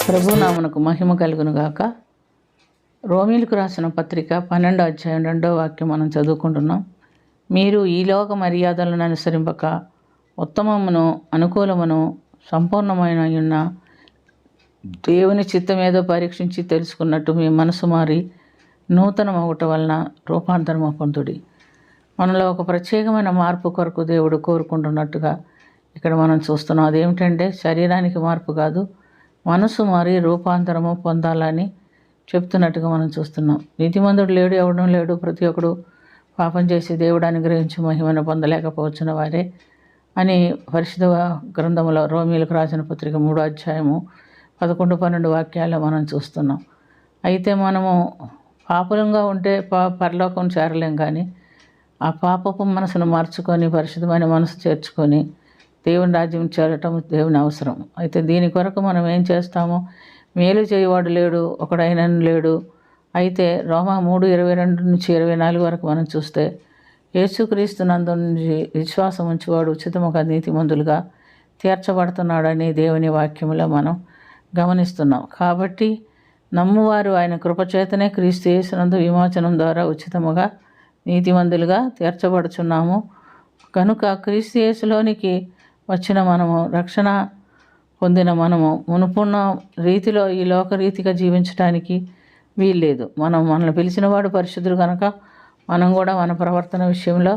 ప్రభునామమునకు మహిమ కలుగును గాక. రోమీలకు రాసిన పత్రిక 12వ అధ్యాయం 2వ వాక్యం మనం చదువుకుంటున్నాం. మీరు ఈ లోక మర్యాదలను అనుసరింపక ఉత్తమమును అనుకూలమును సంపూర్ణమైన ఉన్న దేవుని చిత్తమేదో పరీక్షించి తెలుసుకున్నట్టు మీ మనసు మారి నూతనమగుట వలన రూపాంతరము పొందుడి. మనలో ఒక ప్రత్యేకమైన మార్పు కొరకు దేవుడు కోరుకుంటున్నట్టుగా ఇక్కడ మనం చూస్తున్నాం. అదేమిటంటే శరీరానికి మార్పు కాదు, మనసు మారి రూపాంతరము పొందాలని చెప్తున్నట్టుగా మనం చూస్తున్నాం. నీతిమంతుడు లేడు, ఎవడం లేడు, ప్రతి ఒక్కడు పాపం చేసి దేవుడు అనుగ్రహించి మహిమను పొందలేకపోవచ్చున్న వారే అని పరిశుద్ధ గ్రంథంలో రోమీలకు రాసిన పత్రిక 3వ అధ్యాయము 11-12 వాక్యాల్లో మనం చూస్తున్నాం. అయితే మనము పాపులంగా ఉంటే పరలోకం చేరలేం, కానీ ఆ పాపపు మనసును మార్చుకొని పరిశుద్ధమైన మనసు చేర్చుకొని దేవుని రాజ్యం చేరటం దేవుని అవసరం. అయితే దీని కొరకు మనం ఏం చేస్తామో, మేలు చేయవాడు లేడు, ఒకడైనను లేడు. అయితే రోమా 3:22-24 వరకు మనం చూస్తే యేసుక్రీస్తు నందు నుంచి విశ్వాసం ఉంచేవాడు ఉచితముగా నీతిమంతులుగా తీర్చబడుతున్నాడని దేవుని వాక్యంలో మనం గమనిస్తున్నాం. కాబట్టి నమ్మువారు ఆయన కృపచేతనే క్రీస్తు యేసునందు విమోచనం ద్వారా ఉచితముగా నీతిమంతులుగా తీర్చబడుచున్నాము. కనుక క్రీస్తు యేసులోనికి వచ్చిన మనము, రక్షణ పొందిన మనము మునుపున్న రీతిలో ఈ లోకరీతిగా జీవించడానికి వీల్లేదు. మనల్ని పిలిచిన వాడు పరిశుద్ధుడు కనుక మనం కూడా మన ప్రవర్తన విషయంలో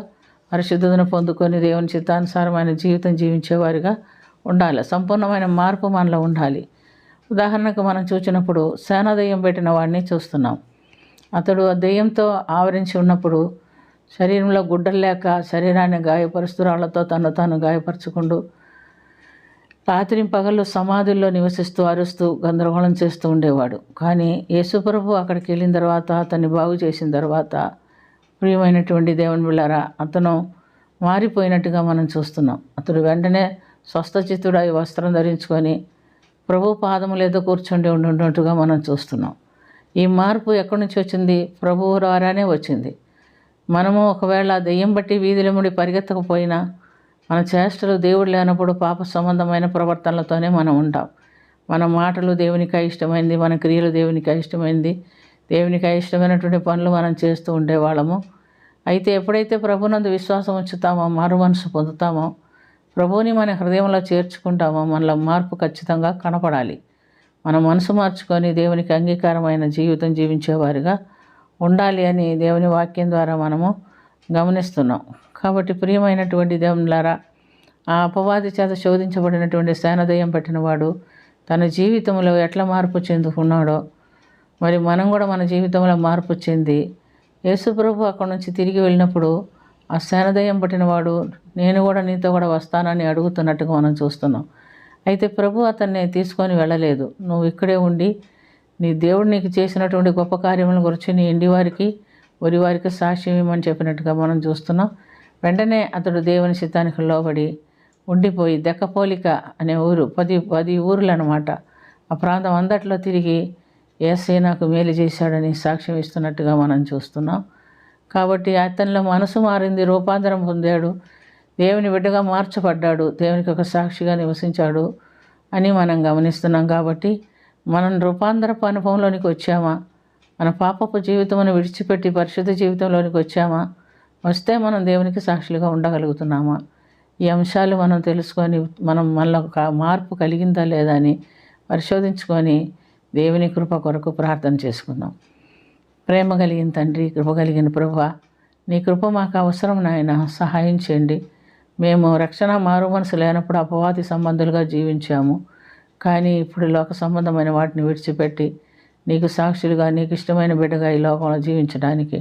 పరిశుద్ధతను పొందుకొని దేవుని చిత్తానుసారమైన జీవితం జీవించేవారిగా ఉండాలి. సంపూర్ణమైన మార్పు మనలో ఉండాలి. ఉదాహరణకు మనం చూసినప్పుడు సేనాదయ్యం పెట్టిన వాడిని చూస్తున్నాం. అతడు ఆ దెయ్యంతో ఆవరించి ఉన్నప్పుడు శరీరంలో గుడ్డలు లేక శరీరాన్ని గాయపరుస్తూ రాళ్లతో తను తాను గాయపరచుకుంటూ రాత్రి పగళ్ళు సమాధుల్లో నివసిస్తూ అరుస్తూ గందరగోళం చేస్తూ ఉండేవాడు. కానీ యేసుప్రభు అక్కడికి వెళ్ళిన తర్వాత, అతన్ని బాగు చేసిన తర్వాత, ప్రియమైనటువంటి దేవుని బిడ్డలారా, అతను మారిపోయినట్టుగా మనం చూస్తున్నాం. అతడు వెంటనే స్వస్థచిత్తుడై వస్త్రం ధరించుకొని ప్రభు పాదముల మీద కూర్చుండి ఉంటున్నట్టుగా మనం చూస్తున్నాం. ఈ మార్పు ఎక్కడి నుంచి వచ్చింది? ప్రభువు ద్వారానే వచ్చింది. మనము ఒకవేళ దెయ్యం బట్టి వీధులముడి పరిగెత్తకపోయినా మన చేష్టలు దేవుడు లేనప్పుడు పాప సంబంధమైన ప్రవర్తనలతోనే మనం ఉంటాం. మన మాటలు దేవునికి ఇష్టమైంది, మన క్రియలు దేవునికి ఇష్టమైంది, దేవునికి ఇష్టమైనటువంటి పనులు మనం చేస్తూ ఉండేవాళ్ళము. అయితే ఎప్పుడైతే ప్రభునందు విశ్వాసం ఉంచుతామో, మారు మనసు పొందుతామో, ప్రభువుని మన హృదయంలో చేర్చుకుంటామో మనలో మార్పు ఖచ్చితంగా కనపడాలి. మన మనసు మార్చుకొని దేవునికి అంగీకారమైన జీవితం జీవించేవారిగా ఉండాలి అని దేవుని వాక్యం ద్వారా మనము గమనిస్తున్నాం. కాబట్టి ప్రియమైనటువంటి దేవునిలారా, ఆ అపవాది చేత శోధించబడినటువంటి సేనదయ్యం పెట్టినవాడు తన జీవితంలో ఎట్లా మార్పు చెందుకున్నాడో, మరి మనం కూడా మన జీవితంలో మార్పు చెంది యేసుప్రభు అక్కడి నుంచి తిరిగి వెళ్ళినప్పుడు ఆ సేనదయ్యం పట్టినవాడు నేను కూడా నీతో కూడా వస్తానని అడుగుతున్నట్టుగా మనం చూస్తున్నాం. అయితే ప్రభు అతన్ని తీసుకొని వెళ్ళలేదు. నువ్వు ఇక్కడే ఉండి నీ దేవుడు నీకు చేసినటువంటి గొప్ప కార్యముల గురించి నీ ఇంటివారికి ఒరివారికి సాక్ష్యం ఇవ్వమని చెప్పినట్టుగా మనం చూస్తున్నాం. వెంటనే అతడు దేవుని చిత్తానికి లోబడి ఉండిపోయి దెక్కపోలిక అనే ఊరు, 10 ఊర్లు అన్నమాట, ఆ ప్రాంతం అంతట్లో తిరిగి యేసయ్య నాకు మేలు చేశాడని సాక్ష్యం ఇస్తున్నట్టుగా మనం చూస్తున్నాం. కాబట్టి అతనిలో మనసు మారింది, రూపాంతరం పొందాడు, దేవుని బిడ్డగా మార్చబడ్డాడు, దేవునికి ఒక సాక్షిగా నివసించాడు అని మనం గమనిస్తున్నాం. కాబట్టి మనం రూపాంతరపు అనుభవంలోనికి వచ్చామా? మన పాపపు జీవితమును విడిచిపెట్టి పరిశుద్ధ జీవితంలోనికి వచ్చామా? వస్తే మనం దేవునికి సాక్షులుగా ఉండగలుగుతున్నామా? ఈ అంశాలు మనం తెలుసుకొని మనలో మార్పు కలిగిందా లేదా అని పరిశోధించుకొని దేవుని కృప కొరకు ప్రార్థన చేసుకుందాం. ప్రేమ కలిగిన తండ్రి, కృప కలిగిన ప్రభువా, నీ కృప మాకు అవసరం నాయన, సహాయం చేయండి. మేము రక్షణ మారు మనసు లేనప్పుడు అపవాది సంబంధులుగా జీవించాము. కానీ ఇప్పుడు లోక సంబంధమైన వాటిని విడిచిపెట్టి నీకు సాక్షులుగా, నీకు ఇష్టమైన బిడ్డగా ఈ లోకంలో జీవించడానికి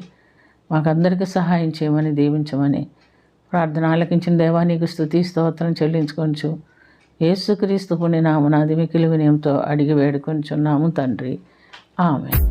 మాకందరికీ సహాయం చేయమని, దీవించమని ప్రార్థన ఆలకించిన దేవా నీకు స్తుతి స్తోత్రం చెల్లించుకొంచు యేసుక్రీస్తు పుణ్యనామమున మిక్కిలి వినయంతో అడిగి వేడుకొంచున్నాము తండ్రి. ఆమేన్.